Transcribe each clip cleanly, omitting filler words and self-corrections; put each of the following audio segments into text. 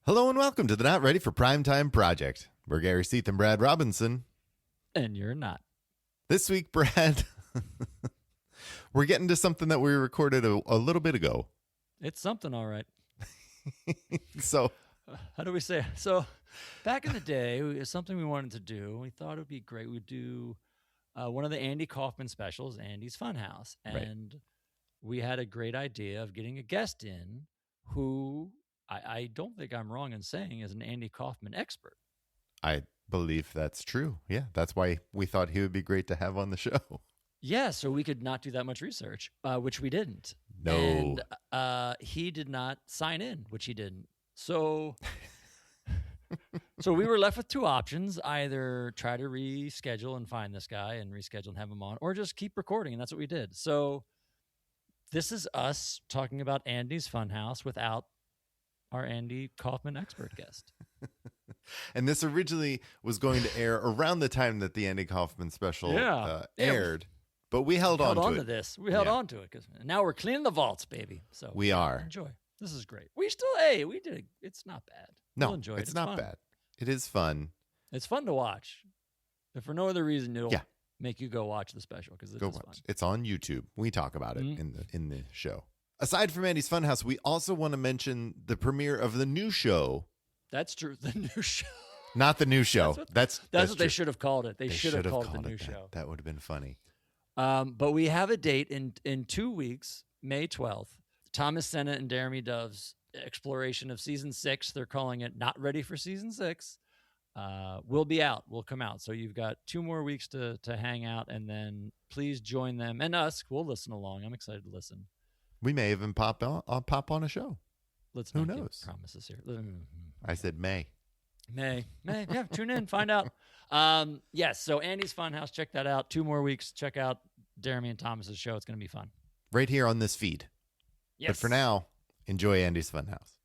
Hello and welcome to the Not Ready for Primetime Project. We're Gary Seath and Brad Robinson. And you're not. This week, Brad, we're getting to something that we recorded a little bit ago. It's something, all right. So, how do we say it? So, back in the day, it was something we wanted to do. We thought it would be great. We'd do one of the Andy Kaufman specials, Andy's Funhouse. And we had a great idea of getting a guest in who I don't think I'm wrong in saying is an Andy Kaufman expert. I believe that's true. Yeah, that's why we thought he would be great to have on the show. Yeah, so we could not do that much research, which we didn't. No. And he did not sign in, which he didn't. So we were left with two options: either try to reschedule and find this guy and reschedule and have him on, or just keep recording, and that's what we did. So this is us talking about Andy's Funhouse without our Andy Kaufman expert guest. And this originally was going to air around the time that the Andy Kaufman special aired, but we held on to this. We held on to it because now we're cleaning the vaults, baby. So we are. Enjoy. This is great. We did it. It's not bad. No, we'll enjoy it. It's not bad. It is fun. It's fun to watch. If for no other reason, it'll make you go watch the special because it's fun. It's on YouTube. We talk about it in the show. Aside from Andy's Funhouse, we also want to mention the premiere of the new show. That's true. The new show. Not the new show. That's what they should have called it. They should have called it the new show. That would have been funny. But we have a date in 2 weeks, May 12th. Thomas Sennett and Jeremy Dove's exploration of season 6. They're calling it Not Ready for Season 6. Will be out. Will come out. So you've got 2 more weeks to hang out, and then please join them and us. We'll listen along. I'm excited to listen. We may even pop on a show. Let's Who not knows? Give promises here. I said May. Yeah, tune in, find out. Yes, so Andy's Funhouse, check that out. 2 more weeks. Check out Jeremy and Thomas's show. It's going to be fun. Right here on this feed. Yes. But for now, enjoy Andy's Funhouse.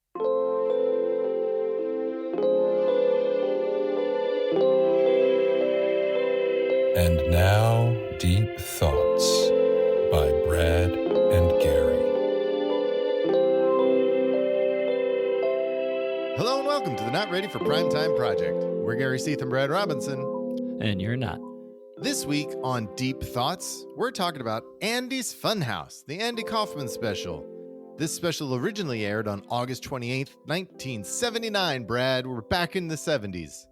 And now, Deep Thoughts by Brad and Gary. Hello and welcome to the Not Ready for Primetime Project. We're Gary Seath and Brad Robinson. And you're not. This week on Deep Thoughts, we're talking about Andy's Funhouse, the Andy Kaufman special. This special originally aired on August 28th, 1979, Brad. We're back in the 70s.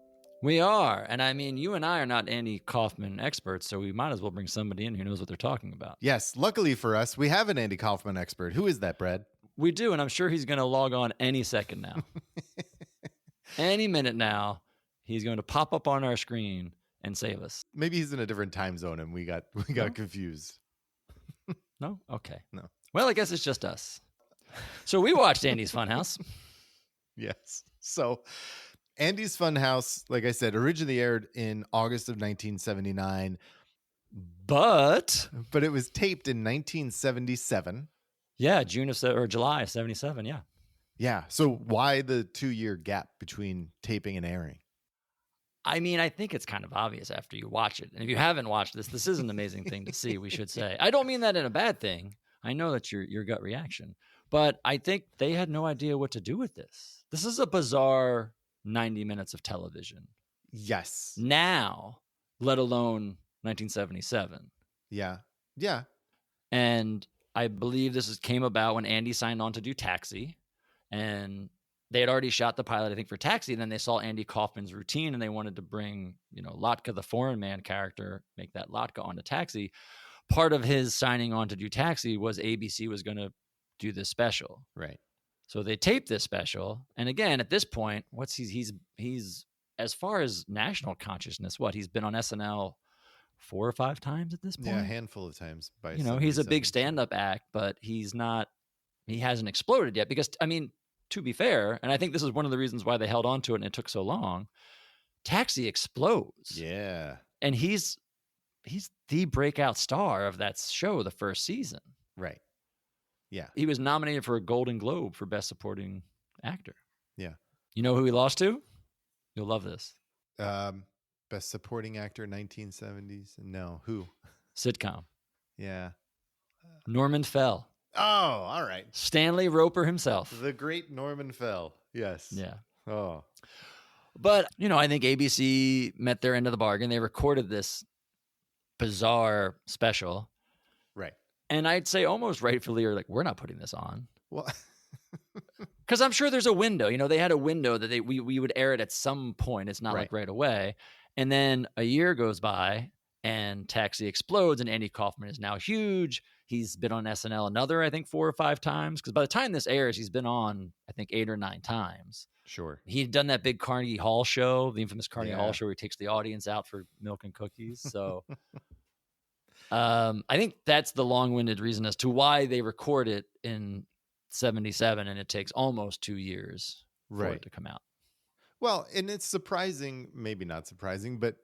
We are. And I mean, you and I are not Andy Kaufman experts, so we might as well bring somebody in who knows what they're talking about. Yes, luckily for us, we have an Andy Kaufman expert. Who is that, Brad? We do, and I'm sure he's going to log on any second now. Any minute now, he's going to pop up on our screen and save us. Maybe he's in a different time zone and we got confused. No? Okay. No. Well, I guess it's just us. So we watched Andy's Funhouse. Yes. So Andy's Funhouse, like I said, originally aired in August of 1979. But it was taped in 1977. Yeah, July of 77, yeah. Yeah. So why the 2-year gap between taping and airing? I mean, I think it's kind of obvious after you watch it. And if you haven't watched this is an amazing thing to see, we should say. I don't mean that in a bad thing. I know that's your gut reaction. But I think they had no idea what to do with this. This is a bizarre 90 minutes of television. Yes. Now, let alone 1977. Yeah. Yeah. And I believe this came about when Andy signed on to do Taxi. And they had already shot the pilot, I think, for Taxi. And then they saw Andy Kaufman's routine and they wanted to bring, Latka, the foreign man character, make that Latka onto Taxi. Part of his signing on to do Taxi was ABC was going to do this special. Right. So they taped this special. And again, at this point, he's as far as national consciousness, he's been on SNL 4 or 5 times at this point. Yeah, a handful of times. He's a big stand-up act, but he hasn't exploded yet because, I mean, to be fair, and I think this is one of the reasons why they held on to it and it took so long, Taxi explodes. Yeah. And he's the breakout star of that show the first season. Right. Yeah. He was nominated for a Golden Globe for Best Supporting Actor. Yeah. You know who he lost to? You'll love this. Best Supporting Actor, 1970s. No, who? Sitcom. Yeah. Norman Fell. Oh, all right. Stanley Roper himself. The great Norman Fell. Yes. Yeah. Oh, But, I think ABC met their end of the bargain. They recorded this bizarre special. right. And I'd say almost rightfully are like, we're not putting this on. Well, Because I'm sure there's a window. They had a window that we would air it at some point. It's not Right. like right away. And then a year goes by and Taxi explodes and Andy Kaufman is now huge. He's been on SNL another, I think, 4 or 5 times. Because by the time this airs, he's been on, I think, 8 or 9 times. sure. He'd done that big Carnegie Hall show, the infamous Carnegie Hall Yeah. show where he takes the audience out for milk and cookies. So I think that's the long-winded reason as to why they record it in 77 and it takes almost 2 years for it to come out. Well, and it's surprising, maybe not surprising, but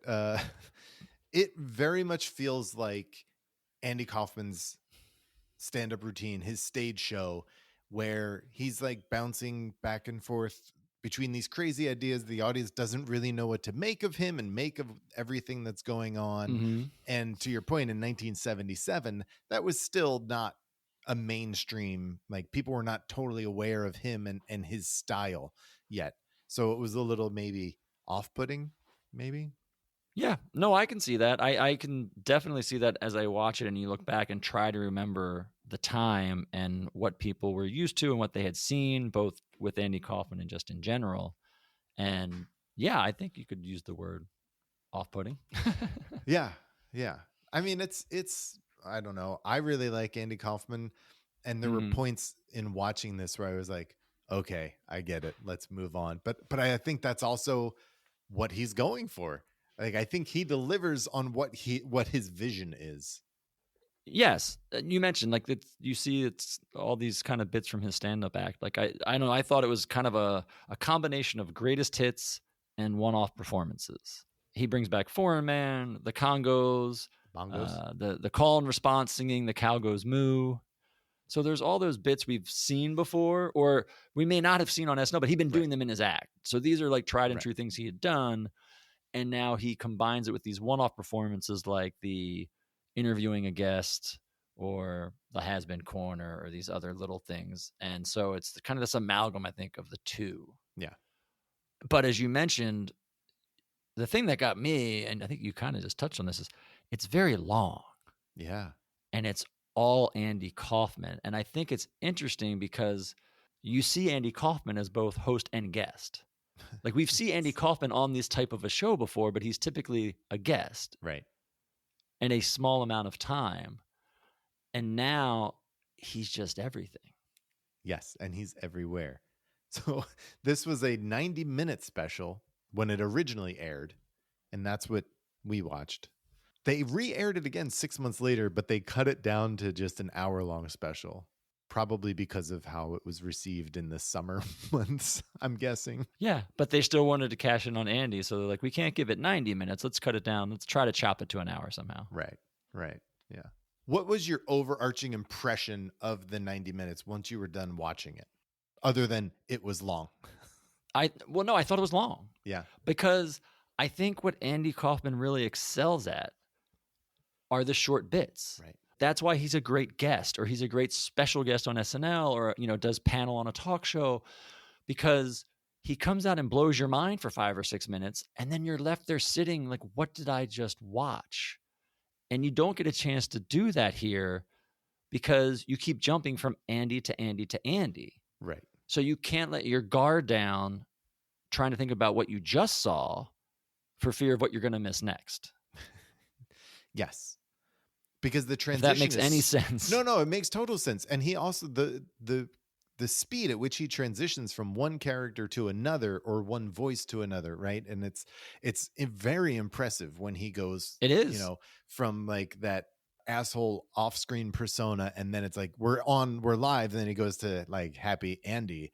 it very much feels like Andy Kaufman's stand-up routine, his stage show, where he's like bouncing back and forth between these crazy ideas. The audience doesn't really know what to make of him and make of everything that's going on. Mm-hmm. And to your point, in 1977, that was still not a mainstream, like people were not totally aware of him and his style yet. So it was a little maybe off-putting, maybe. Yeah, no, I can see that. I can definitely see that as I watch it and you look back and try to remember the time and what people were used to and what they had seen, both with Andy Kaufman and just in general. And yeah, I think you could use the word off-putting. Yeah. I mean, it's I don't know. I really like Andy Kaufman, and there were points in watching this where I was like, okay, I get it. Let's move on. But I think that's also what he's going for. Like, I think he delivers on what his vision is. Yes, you mentioned like you see it's all these kind of bits from his stand-up act. Like I know I thought it was kind of a combination of greatest hits and one-off performances. He brings back Foreign Man, the Bongos, the call and response singing, the cow goes moo. So there's all those bits we've seen before, or we may not have seen on SNL, but he'd been doing them in his act. So these are like tried and true things he had done. And now he combines it with these one-off performances like the interviewing a guest or the has-been corner or these other little things. And so it's kind of this amalgam, I think, of the two. Yeah. But as you mentioned, the thing that got me, and I think you kind of just touched on this, is it's very long. Yeah. And it's all Andy Kaufman. And I think it's interesting because you see Andy Kaufman as both host and guest. Like we've seen Andy Kaufman on this type of a show before, but he's typically a guest. Right. In a small amount of time. And now he's just everything. Yes, and he's everywhere. So this was a 90-minute special when it originally aired, and that's what we watched. They re-aired it again 6 months later, but they cut it down to just an hour-long special, probably because of how it was received in the summer months, I'm guessing. Yeah, but they still wanted to cash in on Andy, so they're like, we can't give it 90 minutes. Let's cut it down. Let's try to chop it to an hour somehow. Right. Yeah. What was your overarching impression of the 90 minutes once you were done watching it, other than it was long? I thought it was long. Yeah. Because I think what Andy Kaufman really excels at are the short bits. Right. That's why he's a great guest, or he's a great special guest on SNL, or does panel on a talk show, because he comes out and blows your mind for 5 or 6 minutes, and then you're left there sitting like, what did I just watch? And you don't get a chance to do that here because you keep jumping from Andy to Andy to Andy. Right. So you can't let your guard down trying to think about what you just saw for fear of what you're going to miss next. Yes. Because the transition, if that makes any sense. No, it makes total sense. And he also, the speed at which he transitions from one character to another, or one voice to another, right? And it's very impressive when he goes, it is, from like that asshole off-screen persona, and then it's like we're live, and then he goes to like happy Andy,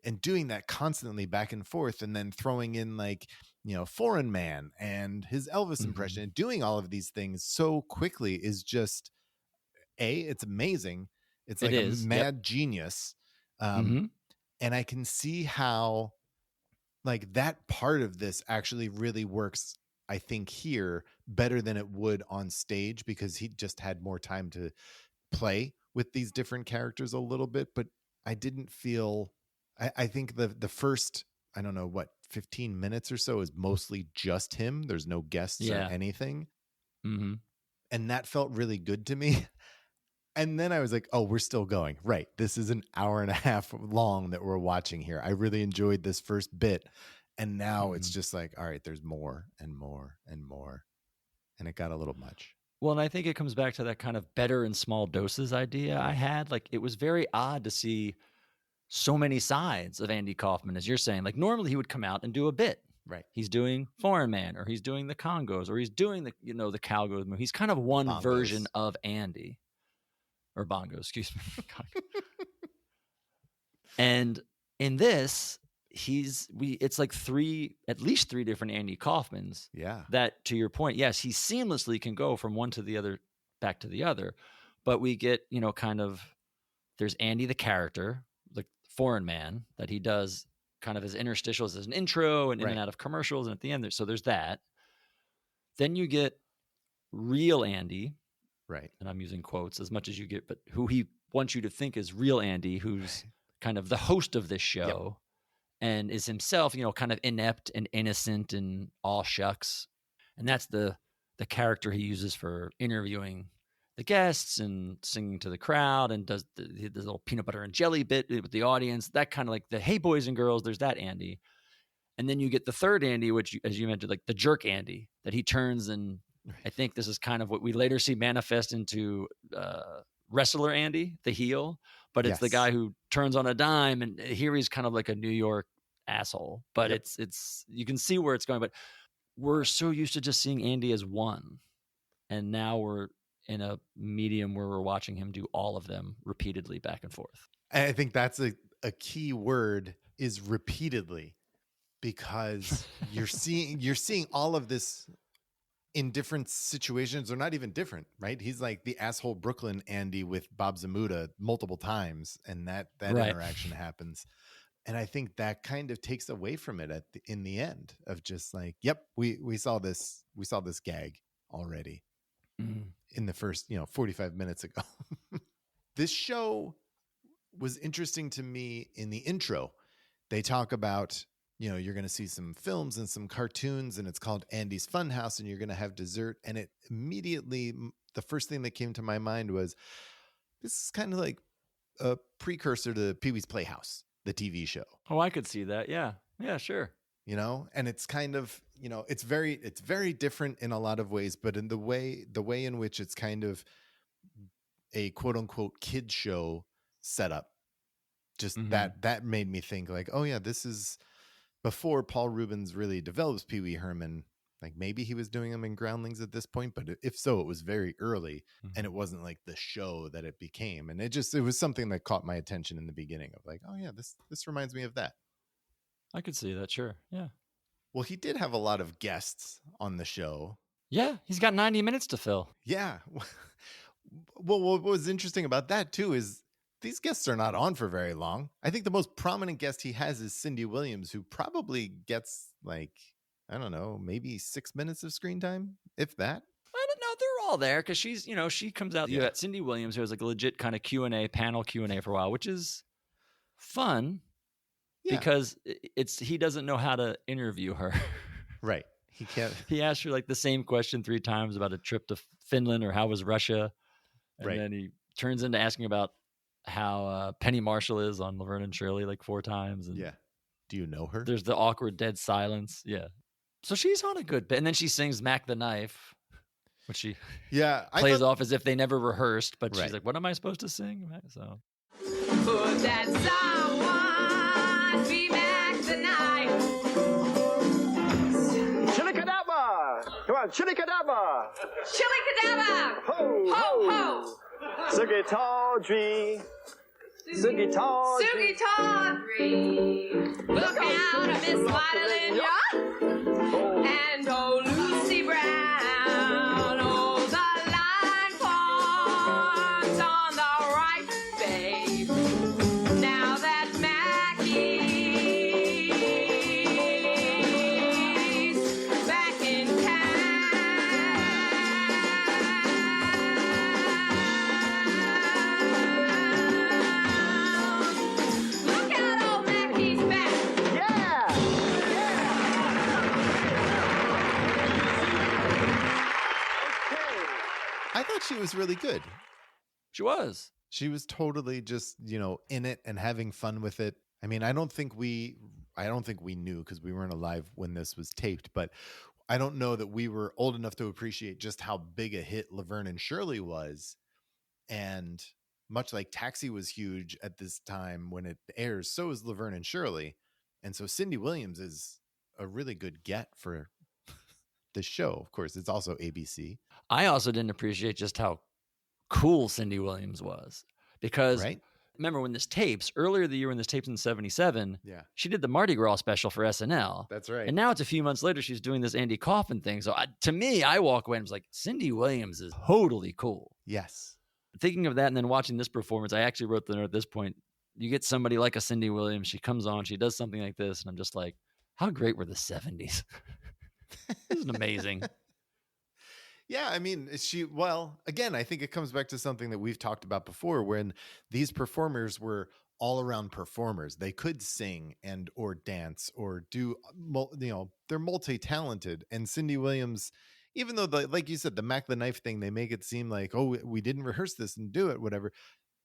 and doing that constantly back and forth, and then throwing in like Foreign Man and his Elvis impression, and doing all of these things so quickly is just it's amazing. It's like a mad genius. And I can see how like that part of this actually really works, I think, here better than it would on stage, because he just had more time to play with these different characters a little bit. But I didn't feel, I think the first I don't know what, 15 minutes or so is mostly just him. There's no guests or anything. Mm-hmm. And that felt really good to me. And then I was like, oh, we're still going. Right. This is an hour and a half long that we're watching here. I really enjoyed this first bit. And now it's just like, all right, there's more and more and more. And it got a little much. Well, and I think it comes back to that kind of better in small doses idea I had. Like, it was very odd to see so many sides of Andy Kaufman, as you're saying. Like, normally he would come out and do a bit. Right. He's doing Foreign Man, or he's doing the Congos, or he's doing the, the Cowgirls movie. He's kind of one Bongos. version of Andy. Or Bongos, excuse me. And in this, it's like at least three different Andy Kaufmans. Yeah. That, to your point, yes, he seamlessly can go from one to the other, back to the other. But we get, kind of, there's Andy the character, the Foreign Man, that he does kind of his interstitials as an intro and in and out of commercials. And at the end, there's that. Then you get real Andy. Right. And I'm using quotes as much as you get, but who he wants you to think is real Andy, who's kind of the host of this show and is himself, kind of inept and innocent and all shucks. And that's the character he uses for interviewing the guests and singing to the crowd and does the little peanut butter and jelly bit with the audience. That kind of like the, hey, boys and girls, there's that Andy. And then you get the third Andy, which, as you mentioned, like the jerk Andy, that he turns and I think this is kind of what we later see manifest into wrestler Andy, the heel, but it's the guy who turns on a dime, and here he's kind of like a New York asshole, but it's you can see where it's going, but we're so used to just seeing Andy as one, and now we're in a medium where we're watching him do all of them repeatedly back and forth. And I think that's a key word is repeatedly, because you're seeing all of this in different situations, or not even different, right? He's like the asshole Brooklyn Andy with Bob Zamuda multiple times, and that interaction happens. And I think that kind of takes away from it in the end of just like, yep, we saw this gag already in the first 45 minutes ago. This show was interesting to me in the intro. They talk about, you're going to see some films and some cartoons, and it's called Andy's Funhouse, and you're going to have dessert. And it immediately, the first thing that came to my mind was, this is kind of like a precursor to Pee-wee's Playhouse, the TV show. Oh, I could see that. Yeah. Yeah, sure. And it's kind of, it's very different in a lot of ways, but in the way in which it's kind of a quote unquote kid show setup, just that made me think like, oh yeah, this is before Paul Reubens really develops Pee Wee Herman. Like maybe he was doing them in Groundlings at this point, but if so, it was very early and it wasn't like the show that it became. And it was something that caught my attention in the beginning of like, oh yeah, this reminds me of that. I could see that. Sure. Yeah. Well, he did have a lot of guests on the show. Yeah. He's got 90 minutes to fill. Yeah. Well, what was interesting about that too is these guests are not on for very long. I think the most prominent guest he has is Cindy Williams, who probably gets like, I don't know, maybe 6 minutes of screen time, if that. I don't know. They're all there because she's, she comes out. You got Cindy Williams, who has like a legit kind of panel Q&A for a while, which is fun because he doesn't know how to interview her. Right. He can't. He asked her like the same question 3 times about a trip to Finland or how was Russia. And then he turns into asking about how Penny Marshall is on Laverne and Shirley like 4 times. And do you know her? There's the awkward dead silence. Yeah. So she's on a good bit. And then she sings Mac the Knife, which she plays off as if they never rehearsed. But she's like, what am I supposed to sing? So. Could that someone be Mac the Knife? Chili-cadabba! Come on, chili-cadabba! Chili-cadabba! Ho, Ho, ho! Sugi Tawdry! Sugi Tawdry! Sugi Tawdry! Look out, Miss Madeline, and old Lucy Brown. Oh, the line forms on the right, babe. Now that Mackie's back in town. Look out, old Mackie's back. Yeah! thought she was really good. She was. She was totally just, in it and having fun with it. I mean, I don't think we knew because we weren't alive when this was taped, but I don't know that we were old enough to appreciate just how big a hit Laverne and Shirley was. And much like Taxi was huge at this time when it airs, so is Laverne and Shirley. And so Cindy Williams is a really good get for the show. Of course, it's also ABC. I also didn't appreciate just how cool Cindy Williams was because Right? remember when this tapes earlier the year when this tapes in 77, Yeah, she did the Mardi Gras special for SNL. that's right. And now it's a few months later, she's doing this Andy Kaufman thing. So to me, I walk away and was like, Cindy Williams is totally cool. Yes. Thinking of that and then watching this performance, I actually wrote the note at this point. You get somebody like a Cindy Williams, she comes on, she does something like this, and I'm just like, how great were the 70s? This is amazing. Yeah, I mean, again, I think it comes back to something that we've talked about before when these performers were all around performers. They could sing and or dance or do, they're multi-talented. And Cindy Williams, even though, like you said, the Mac the Knife thing, they make it seem like, oh, we didn't rehearse this and do it, whatever.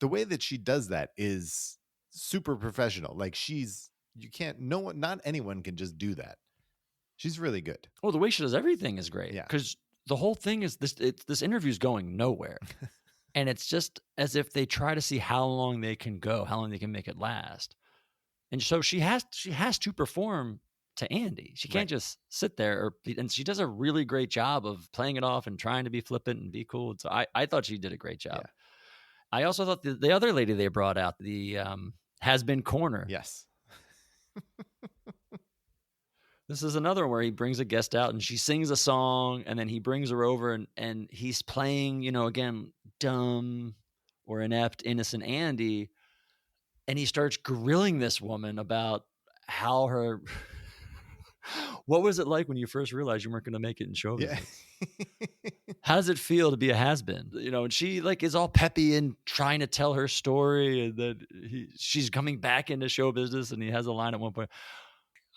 The way that she does that is super professional. Like not anyone can just do that. She's really good. Well, the way she does everything is great. Yeah. Because the whole thing is this interview is going nowhere. And it's just as if they try to see how long they can go, how long they can make it last. And so she has to perform to Andy. She can't just sit there and she does a really great job of playing it off and trying to be flippant and be cool. So I thought she did a great job. Yeah. I also thought the other lady they brought out, the has-been corner. Yes. This is another one where he brings a guest out and she sings a song and then he brings her over and he's playing, again, dumb or inept, innocent Andy. And he starts grilling this woman about how what was it like when you first realized you weren't going to make it in show business? Yeah. How does it feel to be a has-been? And she is all peppy and trying to tell her story and that she's coming back into show business and he has a line at one point.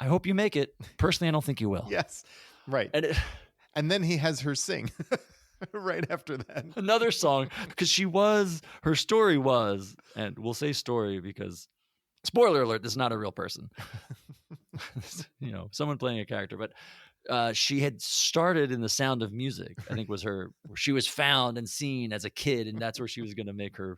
I hope you make it. Personally, I don't think you will. Yes. Right. And then he has her sing right after that. Another song because her story was, and we'll say story because spoiler alert, this is not a real person. Someone playing a character, but she had started in The Sound of Music. I think she was found and seen as a kid, and that's where she was going to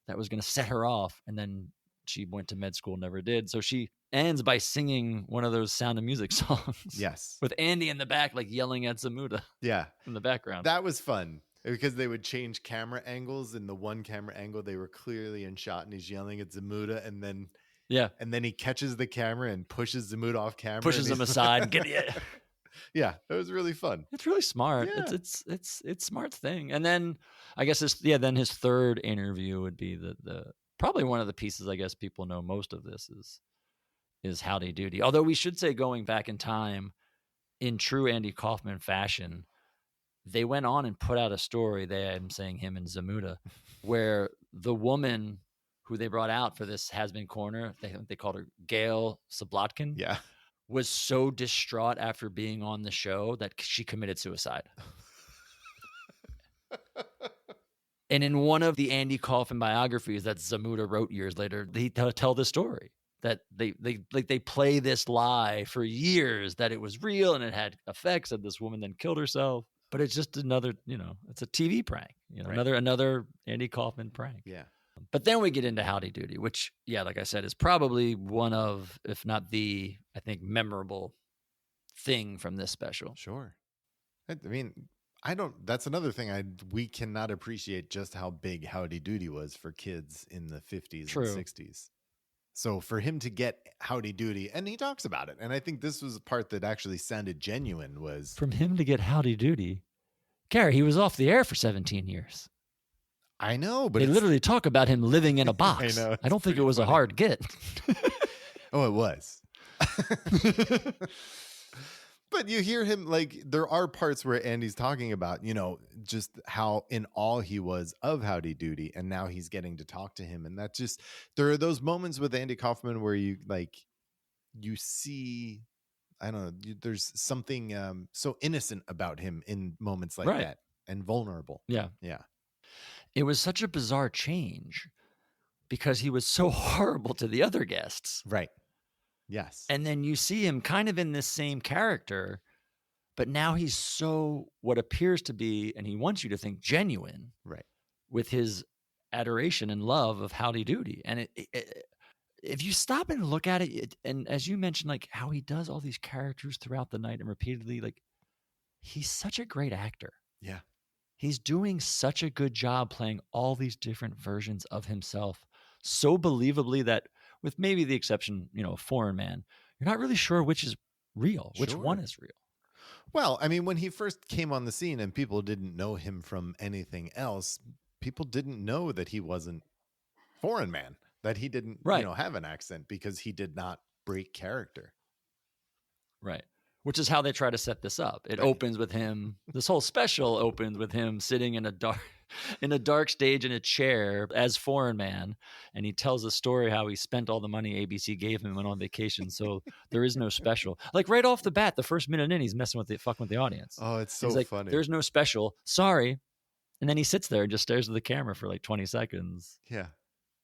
that was going to set her off. And then she went to med school, never did. So she ends by singing one of those Sound of Music songs. Yes. With Andy in the back, yelling at Zamuda. Yeah. In the background. That was fun because they would change camera angles. In the one camera angle, they were clearly in shot and he's yelling at Zamuda. And then, and then he catches the camera and pushes Zamuda off camera. Pushes him aside. Yeah. It was really fun. It's really smart. Yeah. It's smart thing. And then I guess his third interview would be the probably one of the pieces I guess people know most of this is Howdy Doody. Although we should say going back in time, in true Andy Kaufman fashion, they went on and put out a story, I'm saying him and Zamuda, where the woman who they brought out for this has-been corner, they called her Gail Sablotkin, was so distraught after being on the show that she committed suicide. And in one of the Andy Kaufman biographies that Zamuda wrote years later, they tell the story that they play this lie for years that it was real and it had effects and this woman then killed herself. But it's just another, it's a TV prank, another Andy Kaufman prank. Yeah. But then we get into Howdy Doody, which, like I said, is probably one of, if not the, I think, memorable thing from this special. Sure. I mean, that's another thing we cannot appreciate just how big Howdy Doody was for kids in the 50s and 60s. So for him to get Howdy Doody, and he talks about it, and I think this was a part that actually sounded genuine was... From him to get Howdy Doody, Gary, he was off the air for 17 years. I know, but they literally talk about him living in a box. I know. I don't think it was a hard get. Oh, it was. But you hear him, there are parts where Andy's talking about, just how in awe he was of Howdy Doody, and now he's getting to talk to him. And there are those moments with Andy Kaufman where you see, I don't know, there's something so innocent about him in moments like that. and vulnerable. Yeah. Yeah. It was such a bizarre change because he was so horrible to the other guests. Right. Yes. And then you see him kind of in this same character, but now he's so what appears to be, and he wants you to think, genuine. Right. With his adoration and love of Howdy Doody. And if you stop and look at it, and as you mentioned, like how he does all these characters throughout the night and repeatedly, like he's such a great actor. Yeah. He's doing such a good job playing all these different versions of himself so believably that, with maybe the exception, of Foreign Man, you're not really sure which is real, which Sure. one is real. Well, I mean, when he first came on the scene and people didn't know him from anything else, people didn't know that he wasn't Foreign Man, that he didn't, Right. Have an accent because he did not break character. Right. Which is how they try to set this up. It Right. opens with him. This whole special opens with him sitting in a dark stage in a chair as Foreign Man, and he tells a story how he spent all the money ABC gave him and went on vacation. So there is no special. Like right off the bat, the first minute in, he's fucking with the audience. Oh, it's so He's like, funny. "There's no special. Sorry." And then he sits there and just stares at the camera for like 20 seconds Yeah.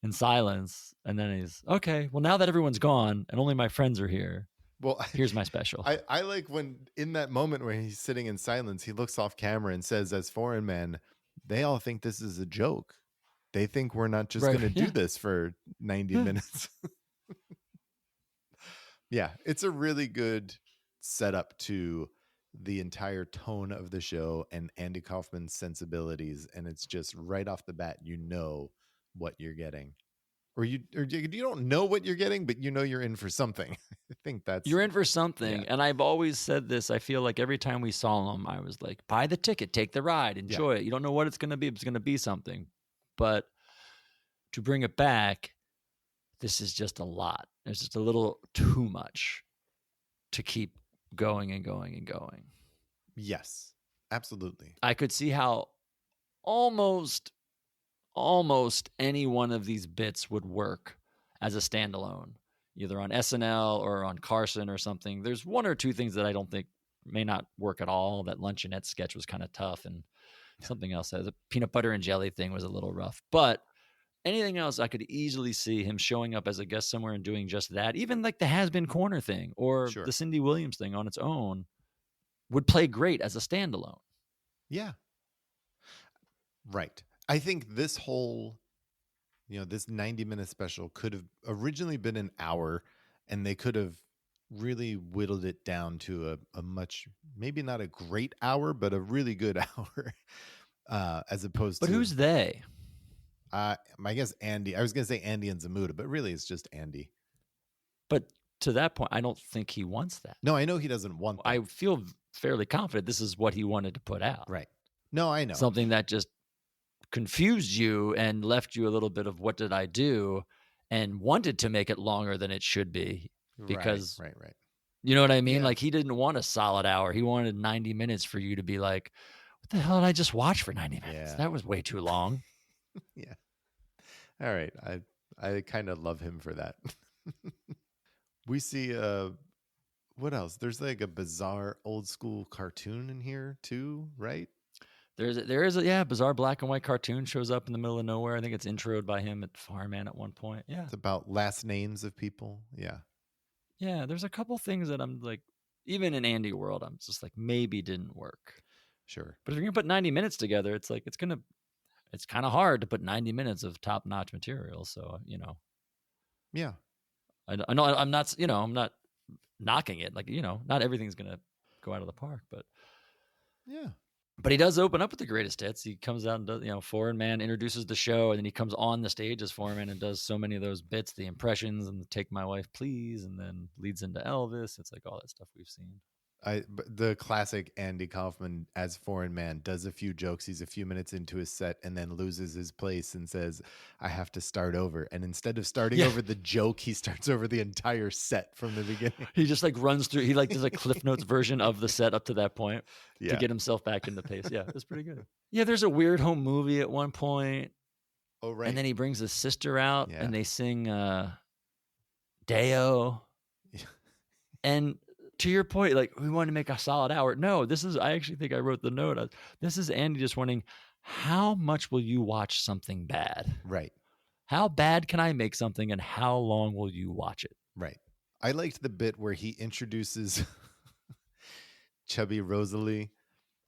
in silence. And then he's, okay, well, now that everyone's gone and only my friends are here, Well, here's my special. I like when in that moment where he's sitting in silence, he looks off camera and says, as Foreign Man, they all think this is a joke. They think we're not just Right, going to yeah. do this for 90 minutes. Yeah, it's a really good setup to the entire tone of the show and Andy Kaufman's sensibilities. And it's just right off the bat, what you're getting. Or you don't know what you're getting, but you're in for something. I think that's You're in for something. Yeah. And I've always said this. I feel like every time we saw him, I was like, buy the ticket, take the ride, enjoy it. You don't know what it's going to be. It's going to be something. But to bring it back, this is just a lot. There's just a little too much to keep going and going and going. Yes, absolutely. I could see how almost any one of these bits would work as a standalone, either on SNL or on Carson or something. There's one or two things that I don't think may not work at all. That luncheonette sketch was kind of tough, and something else. The peanut butter and jelly thing was a little rough. But anything else, I could easily see him showing up as a guest somewhere and doing just that. Even like the Has Been Corner thing or Sure. the Cindy Williams thing on its own would play great as a standalone. Yeah. Right. I think this whole, this 90-minute special could have originally been an hour, and they could have really whittled it down to a much, maybe not a great hour, but a really good hour, as opposed But to. who's they? I guess Andy. I was going to say Andy and Zamuda, but really it's just Andy. But to that point, I don't think he wants that. No, I know he doesn't want that. I feel fairly confident this is what he wanted to put out. Right. No, I know. Something that just confused you and left you a little bit of what did I do, and wanted to make it longer than it should be because Right. you know what I mean? Yeah. Like he didn't want a solid hour. He wanted 90 minutes for you to be like, what the hell did I just watch for 90 minutes? Yeah. That was way too long. Yeah. All right. I kind of love him for that. We see what else? There's like a bizarre old school cartoon in here too, right? There is a bizarre black and white cartoon shows up in the middle of nowhere. I think it's introed by him at Fireman at one point. Yeah. It's about last names of people. Yeah. Yeah, there's a couple things that I'm like, even in Andy world, I'm just like, maybe didn't work. Sure. But if you're gonna put 90 minutes together, it's like it's kind of hard to put 90 minutes of top notch material. So Yeah. I know I'm not I'm not knocking it. Like not everything's gonna go out of the park, but Yeah. But he does open up with the greatest hits. He comes out and does, Foreign Man introduces the show, and then he comes on the stage as Foreign Man and does so many of those bits, the impressions and the Take My Wife Please, and then leads into Elvis. It's like all that stuff we've seen. But the classic Andy Kaufman as Foreign Man does a few jokes. He's a few minutes into his set and then loses his place and says, I have to start over. And instead of starting over the joke, he starts over the entire set from the beginning. He just like runs through, he like does a Cliff Notes version of the set up to that point to get himself back into pace. Yeah, it's pretty good. Yeah, there's a weird home movie at one point. Oh, right. And then he brings his sister out Yeah. and they sing Deo. Yeah. And to your point, like we wanted to make a solid hour. No, this is, I actually think I wrote the note. This is Andy just wanting, how much will you watch something bad? Right. How bad can I make something and how long will you watch it? Right. I liked the bit where he introduces Chubby Rosalie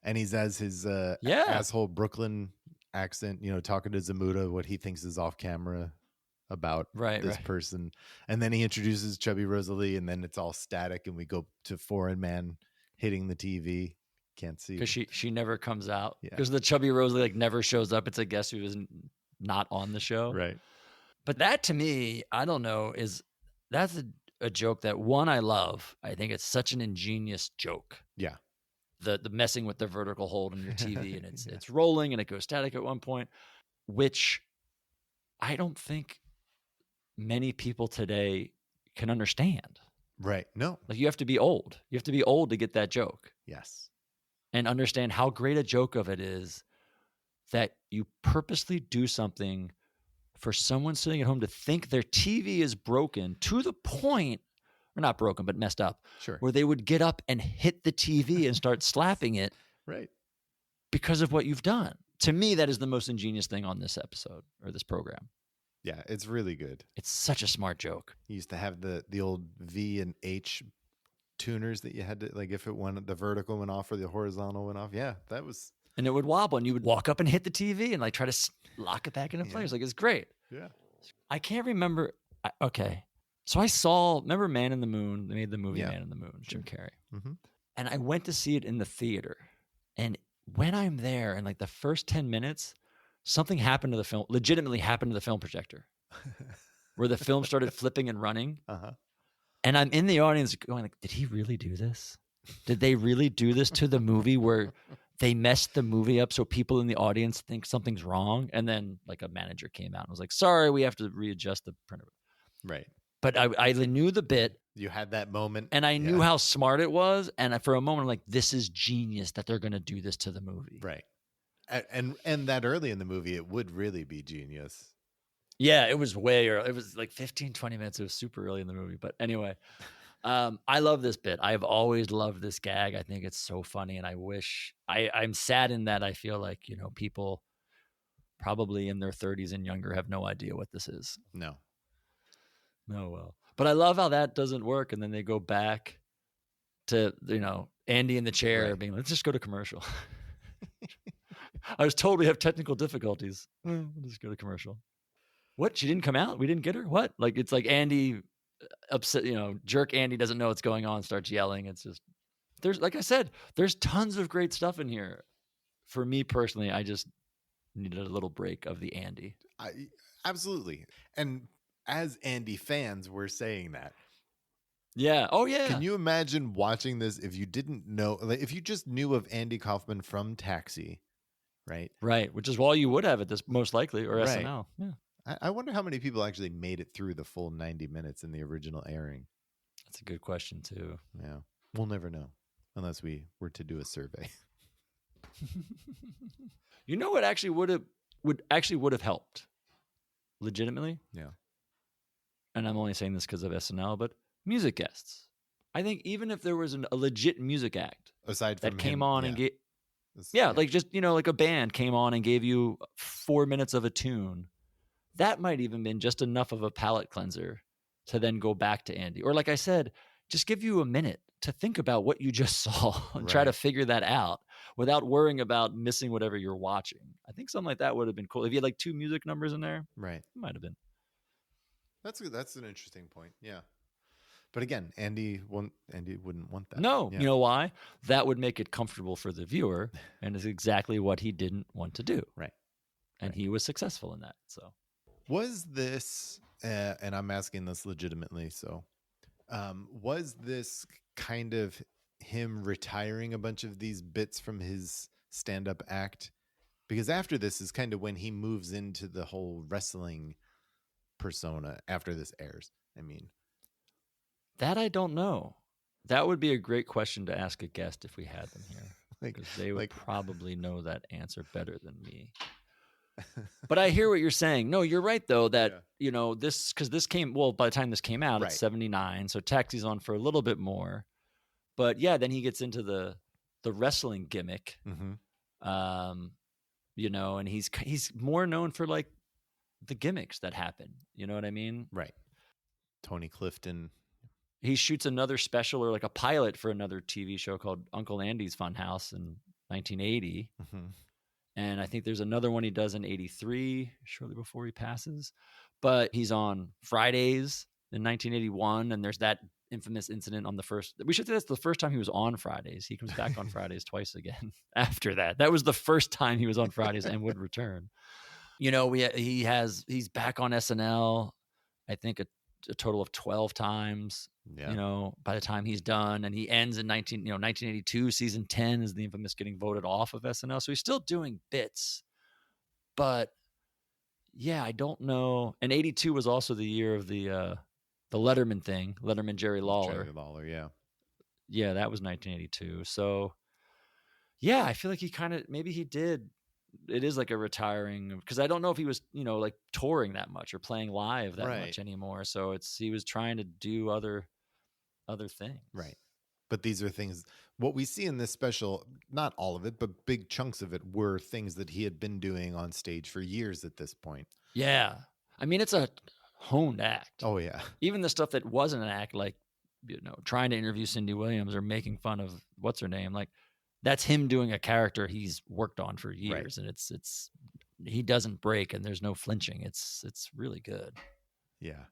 and he's as his asshole Brooklyn accent, talking to Zamuda, what he thinks is off camera about this person. And then he introduces Chubby Rosalie and then it's all static and we go to Foreign Man hitting the TV. Can't see. Because she never comes out. Because the Chubby Rosalie like never shows up. It's a guest who is not on the show. Right. But that to me, I don't know, that's a joke that one, I love. I think it's such an ingenious joke. Yeah. The messing with the vertical hold on your TV and it's rolling and it goes static at one point, which I don't think many people today can understand. Right. No. Like you have to be old. You have to be old to get that joke. Yes. And understand how great a joke of it is that you purposely do something for someone sitting at home to think their TV is broken to the point, or not broken, but messed up, where they would get up and hit the TV and start slapping it because of what you've done. To me, that is the most ingenious thing on this episode or this program. Yeah, it's really good. It's such a smart joke. He used to have the old V and H tuners that you had to, like, if it went, the vertical went off or the horizontal went off. Yeah, that was. And it would wobble and you would walk up and hit the TV and like try to lock it back into place. Like it's great. Yeah. I can't remember. Okay. So remember Man in the Moon? They made the movie Man in the Moon, Jim Carrey. Mm-hmm. And I went to see it in the theater. And when I'm there in like the first 10 minutes, something happened to the film, legitimately happened to the film projector where the film started flipping and running. Uh-huh. And I'm in the audience going like, did he really do this? Did they really do this to the movie where they messed the movie up so people in the audience think something's wrong? And then like a manager came out and was like, sorry, we have to readjust the printer. Right. But I knew the bit. You had that moment. And I knew how smart it was. And for a moment, I'm like, this is genius that they're going to do this to the movie. Right. And that early in the movie, it would really be genius. Yeah, it was way early. It was like 15, 20 minutes. It was super early in the movie. But anyway, I love this bit. I've always loved this gag. I think it's so funny. And I wish I'm saddened that I feel like, people probably in their 30s and younger have no idea what this is. No. Well. But I love how that doesn't work. And then they go back to, Andy in the chair being like, let's just go to commercial. I was told we have technical difficulties. We'll just go to commercial. What? She didn't come out? We didn't get her? What? Like, it's like Andy upset, jerk Andy doesn't know what's going on, starts yelling. It's just, like I said, there's tons of great stuff in here. For me personally, I just needed a little break of the Andy. Absolutely. And as Andy fans, we're saying that. Yeah. Oh, yeah. Can you imagine watching this if you didn't know, like, if you just knew of Andy Kaufman from Taxi, right? Right. Which is why you would have it this most likely, or SNL. Yeah. I wonder how many people actually made it through the full 90 minutes in the original airing. That's a good question too. Yeah. We'll never know unless we were to do a survey. What actually would have helped legitimately? Yeah. And I'm only saying this because of SNL, but music guests. I think even if there was a legit music act aside from that came him, on and gave, like just, like a band came on and gave you 4 minutes of a tune, that might even been just enough of a palate cleanser to then go back to Andy. Or like I said, just give you a minute to think about what you just saw and try to figure that out without worrying about missing whatever you're watching. I think something like that would have been cool. If you had like 2 music numbers in there, right? It might have been. That's an interesting point. Yeah. But again, Andy wouldn't want that. No, yeah. You know why? That would make it comfortable for the viewer, and is exactly what he didn't want to do. Right. And he was successful in that. So, was this, and I'm asking this legitimately, so was this kind of him retiring a bunch of these bits from his stand-up act? Because after this is kind of when he moves into the whole wrestling persona after this airs. I mean, that I don't know. That would be a great question to ask a guest if we had them here, because they would probably know that answer better than me. But I hear what you're saying. No, you're right though, that this, because this came, by the time this came out, it's 79, so Taxi's on for a little bit more. But yeah, then he gets into the wrestling gimmick, Mm-hmm. you know, and he's more known for like the gimmicks that happen. You know what I mean? Right. Tony Clifton. He shoots another special or like a pilot for another TV show called Uncle Andy's Funhouse in 1980. Mm-hmm. And I think there's another one he does in 83, shortly before he passes. But he's on Fridays in 1981. And there's that infamous incident on the first. We should say that's the first time he was on Fridays. He comes back on Fridays twice again after that. That was the first time he was on Fridays and would return. You know, he's back on SNL, I think a total of 12 times. Yeah. You know, by the time he's done, and he ends in 1982, season 10 is the infamous getting voted off of SNL. So he's still doing bits, but yeah, I don't know. And 82 was also the year of the Letterman thing, Letterman, Jerry Lawler. Jerry Lawler, yeah. Yeah, that was 1982. So yeah, I feel like he kind of, maybe he did. It is like a retiring, because I don't know if he was, you know, like touring that much or playing live that Right. much anymore. So he was trying to do other things. Right. But these are things, what we see in this special, not all of it, but big chunks of it were things that he had been doing on stage for years at this point. Yeah. I mean, it's a honed act. Oh, yeah. Even the stuff that wasn't an act, like, you know, trying to interview Cindy Williams or making fun of what's her name, like that's him doing a character he's worked on for years. Right. And it's he doesn't break and there's no flinching. It's really good. Yeah.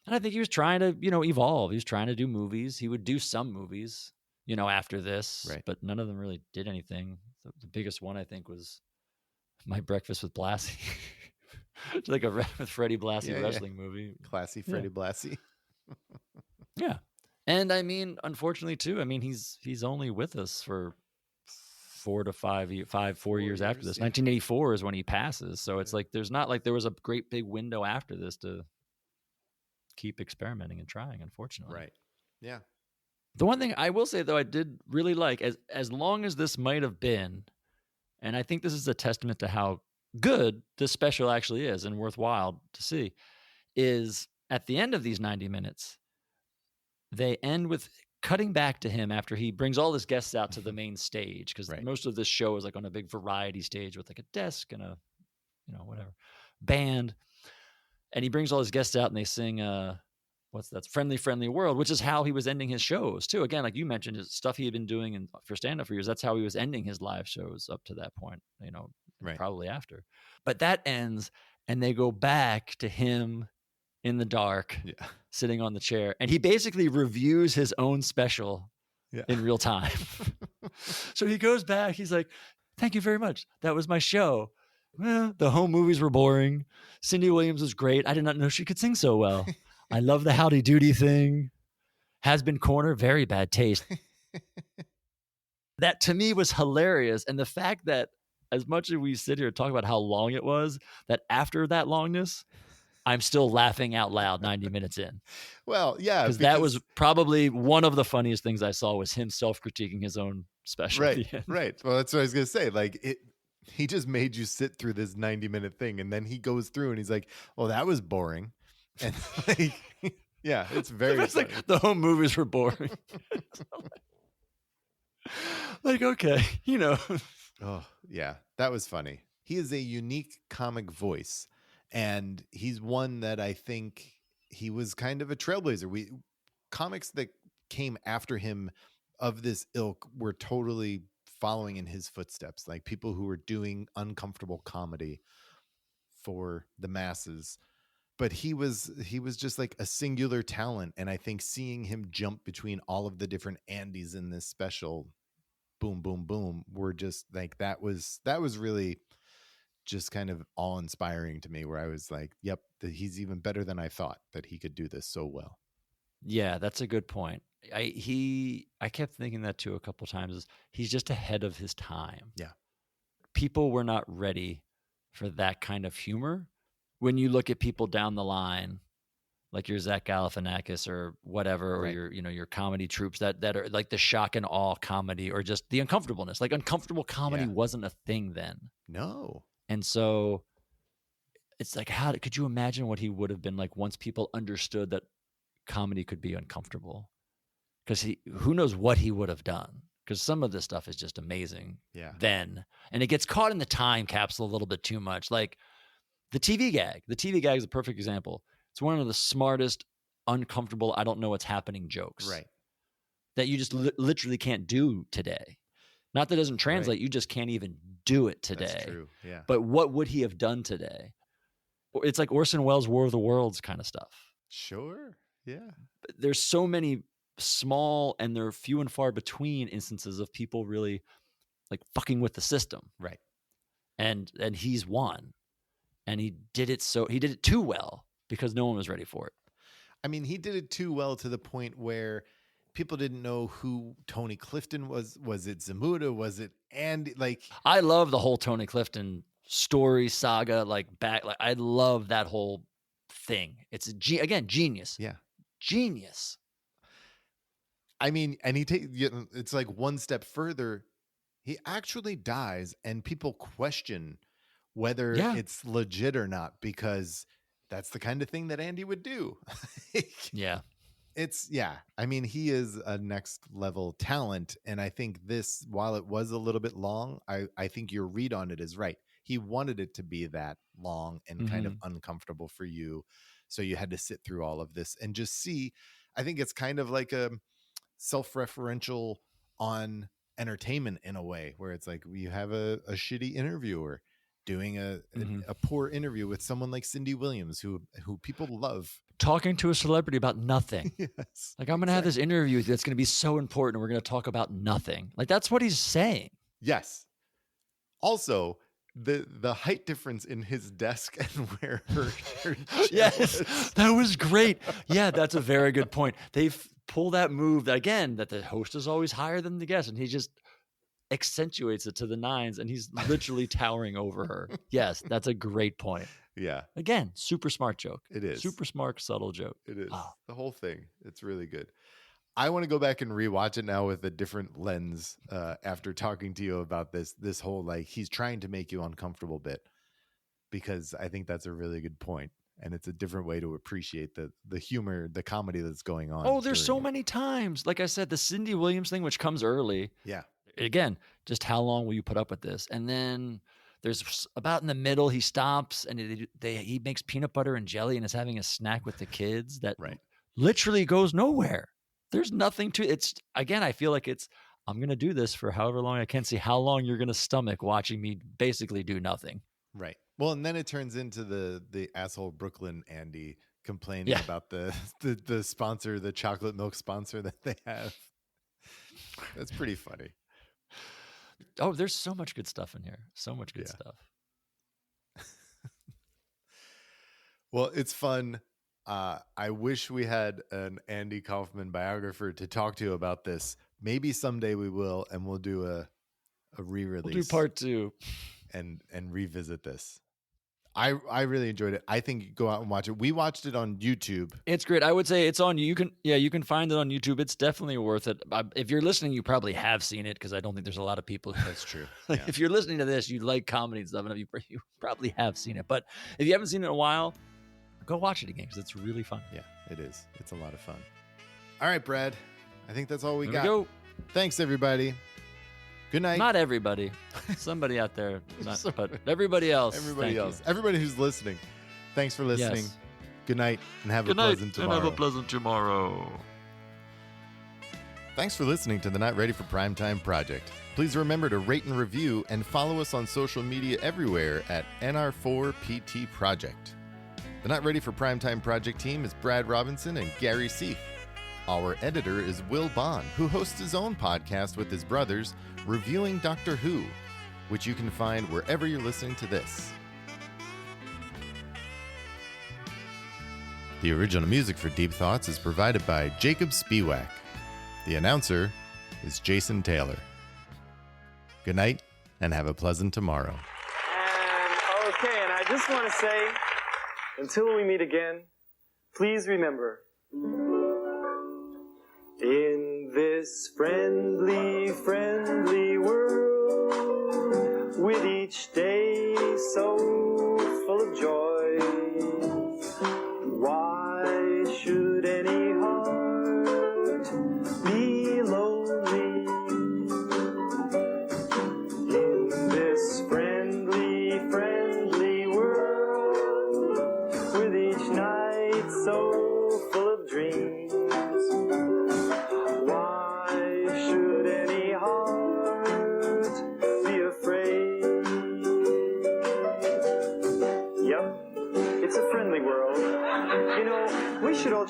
And I think he was trying to, you know, evolve. He was trying to do movies. He would do some movies, you know, after this, Right. but none of them really did anything. The biggest one, I think, was My Breakfast with Blassie. It's like a with Freddie Blassie wrestling movie. Classy Freddie Blassie. Yeah. And I mean, unfortunately too, I mean, he's only with us for 4 years after this. Yeah. 1984 is when he passes. So it's like, there's not like there was a great big window after this to keep experimenting and trying, unfortunately. Right. Yeah. The one thing I will say though, I did really like, as long as this might have been, and I think this is a testament to how good this special actually is and worthwhile to see, is at the end of these 90 minutes, they end with cutting back to him after he brings all his guests out to the main stage, because Right. most of this show is like on a big variety stage with like a desk and a, you know, whatever, band. And he brings all his guests out and they sing what's that? Friendly, Friendly World, which is how he was ending his shows too. Again, like you mentioned, his stuff he had been doing for stand-up for years. That's how he was ending his live shows up to that point, you know, Right. probably after. But that ends and they go back to him in the dark, Yeah. sitting on the chair. And he basically reviews his own special Yeah. in real time. So he goes back. He's like, thank you very much. That was my show. Well, the home movies were boring. Cindy Williams was great. I did not know she could sing so well. I love the Howdy Doody thing. Has Been Corner, very bad taste. That to me was hilarious. And the fact that as much as we sit here and talk about how long it was, that after that longness, I'm still laughing out loud 90 minutes in. Well, yeah. Because that was probably one of the funniest things I saw, was him self-critiquing his own special. Right. At the end. Right. Well, that's what I was going to say. Like, he just made you sit through this 90-minute thing. And then he goes through and he's like, well, that was boring. And like, yeah, it's very It's like the home movies were boring. Like, okay, you know. Oh, yeah, that was funny. He is a unique comic voice, and he's one that I think he was kind of a trailblazer. Comics that came after him of this ilk were totally following in his footsteps, like people who were doing uncomfortable comedy for the masses. But he was just like a singular talent, and I think seeing him jump between all of the different Andys in this special, boom, boom, boom, were just like, that was really just kind of awe-inspiring to me, where I was like, yep, he's even better than I thought that he could do this so well. Yeah, that's a good point. I kept thinking that too a couple times. He's just ahead of his time. Yeah. People were not ready for that kind of humor. When you look at people down the line, like your Zach Galifianakis or whatever, or Right. your comedy troops that are like the shock and awe comedy, or just the uncomfortableness. Like uncomfortable comedy Yeah. wasn't a thing then. No. And so it's like, could you imagine what he would have been like once people understood that comedy could be uncomfortable? because who knows what he would have done, because some of this stuff is just amazing then. And it gets caught in the time capsule a little bit too much. Like the TV gag. The TV gag is a perfect example. It's one of the smartest, uncomfortable, I don't know what's happening jokes. Right. That you just literally can't do today. Not that it doesn't translate, you just can't even do it today. That's true, yeah. But what would he have done today? It's like Orson Welles' War of the Worlds kind of stuff. Sure, yeah. There's so many small, and they're few and far between instances of people really like fucking with the system. Right. And he's won. And he did it too well because no one was ready for it. I mean, he did it too well to the point where people didn't know who Tony Clifton was. Was it Zamuda? Was it Andy? Like, I love the whole Tony Clifton story saga. I love that whole thing. It's genius. Yeah, genius. I mean, and it's like one step further. He actually dies, and people question whether it's legit or not, because that's the kind of thing that Andy would do. Yeah. I mean, he is a next level talent. And I think this, while it was a little bit long, I think your read on it is right. He wanted it to be that long and kind of uncomfortable for you. So you had to sit through all of this and just see. I think it's kind of like a self-referential on entertainment in a way, where it's like you have a shitty interviewer doing a poor interview with someone like Cindy Williams, who people love. Talking to a celebrity about nothing. Yes. Like, I'm going to have this interview with you that's going to be so important, and we're going to talk about nothing. Like, that's what he's saying. Yes. Also, the height difference in his desk and where her yes, that was great. Yeah, that's a very good point. They pull that move again, that the host is always higher than the guest, and he just accentuates it to the nines, and he's literally towering over her. Yes, that's a great point. Yeah. Again, super smart joke. It is. Super smart, subtle joke. It is. The whole thing. It's really good. I want to go back and rewatch it now with a different lens after talking to you about this whole, like, he's trying to make you uncomfortable bit, because I think that's a really good point. And it's a different way to appreciate the humor, the comedy that's going on. Oh, there's so many times. Like I said, the Cindy Williams thing, which comes early. Yeah. Again, just how long will you put up with this? And then there's about in the middle, he stops and he makes peanut butter and jelly and is having a snack with the kids that literally goes nowhere. There's nothing to it's. Again, I feel like I'm going to do this for however long. I can't see how long you're going to stomach watching me basically do nothing. Right. Well, and then it turns into the asshole Brooklyn Andy complaining about the sponsor, the chocolate milk sponsor that they have. That's pretty funny. Oh, there's so much good stuff in here. So much good stuff. Well, it's fun. I wish we had an Andy Kaufman biographer to talk to about this. Maybe someday we will, and we'll do a re-release. We'll do part 2 and revisit this. I really enjoyed it. I think you go out and watch it. We watched it on YouTube. It's great. I would say it's on. You can find it on YouTube. It's definitely worth it. If you're listening, you probably have seen it, because I don't think there's a lot of people. That's true. If you're listening to this, you like comedy and stuff, and you probably have seen it. But if you haven't seen it in a while, go watch it again, because it's really fun. Yeah, it is. It's a lot of fun. All right, Brad. I think that's all we got. Go. Thanks, everybody. Good night. Not everybody. Somebody out there. But everybody else. Everybody else. Everybody who's listening. Thanks for listening. Yes. Good night, and have a pleasant tomorrow. And have a pleasant tomorrow. Thanks for listening to the Not Ready for Primetime Project. Please remember to rate and review, and follow us on social media everywhere at NR4PT Project. The Not Ready for Primetime Project team is Brad Robinson and Gary Seif. Our editor is Will Bond, who hosts his own podcast with his brothers, Reviewing Doctor Who, which you can find wherever you're listening to this. The original music for Deep Thoughts is provided by Jacob Spiewak. The announcer is Jason Taylor. Good night, and have a pleasant tomorrow. And I just want to say, until we meet again, please remember, in this friendly world, with each day so full of joy, why should any heart be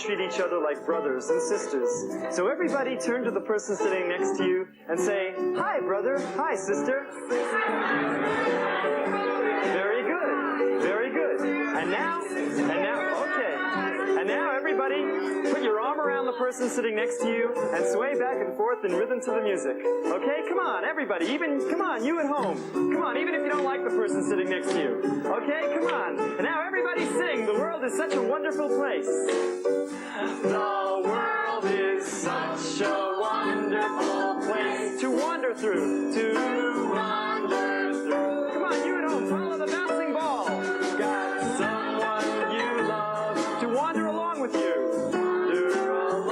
treat each other like brothers and sisters. So everybody turn to the person sitting next to you and say, "Hi, brother. Hi, sister." Very good. Very good. And now, okay. And now everybody, put your arm around the person sitting next to you and sway back and forth in rhythm to the music. Okay, come on, everybody. Come on, you at home. Come on, even if you don't like the person sitting next to you. Okay, come on. And now everybody sing, "The world is such a wonderful place." The world is such a wonderful place to wander through, to wander through. Come on, you at home, follow the bouncing ball. Got someone you love to wander along with you.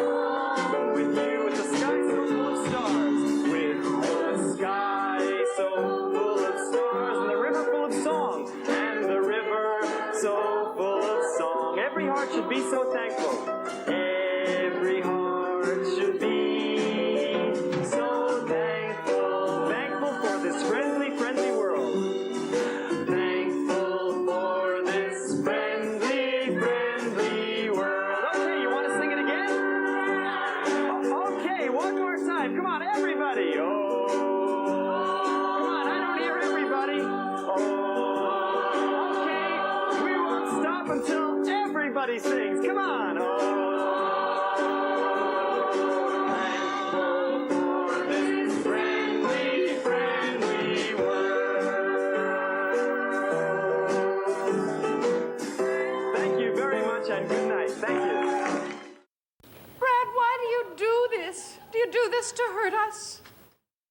Along with you with the sky so full of stars. With the sky so full of stars and the river full of song. And the river so full of song. Every heart should be so thankful. Every heart should be so thankful. Thankful for this friendly, friendly world. Thankful for this friendly, friendly world. Okay, you want to sing it again? Okay, one more time. Come on, everybody. Oh. Come on, I don't hear everybody. Oh. Okay, we won't stop until everybody sings. Come on. Oh. Thankful for this friendly, friendly world. Thank you very much and good night. Thank you. Brad, why do you do this? Do you do this to hurt us?